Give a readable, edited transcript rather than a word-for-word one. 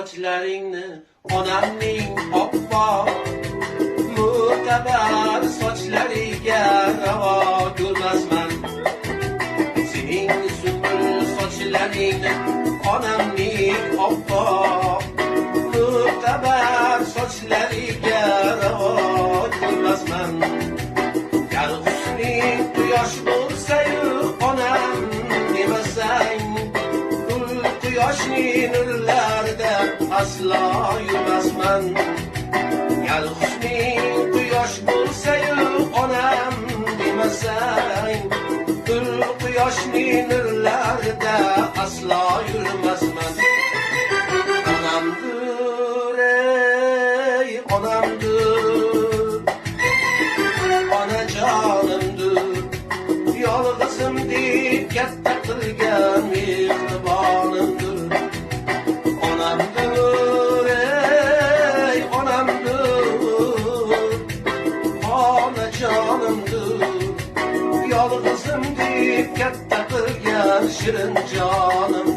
sochlaringni onamning oppoq mu'tabar sochlariga ravo ko'rmasman. Sening sumbul sochlaringni onamning oppoq mu'tabar sochlariga ravo ko'rmasman. Gar husning quyosh bo'lsa-yu onam demasang, quyoshning nurlarida aslo yurmasman. Gal husning quyosh bo'lsa-yu onam demasang, quyoshning nurlarida aslo yurmasman. Onamdir, ey onamdir, onajonimdir, yolg'izim deb katta qilgan mehribonimdir. Onamdir, ey onamdir, onajonimdir, yolg'izim deb katta qilgan shirin jonim.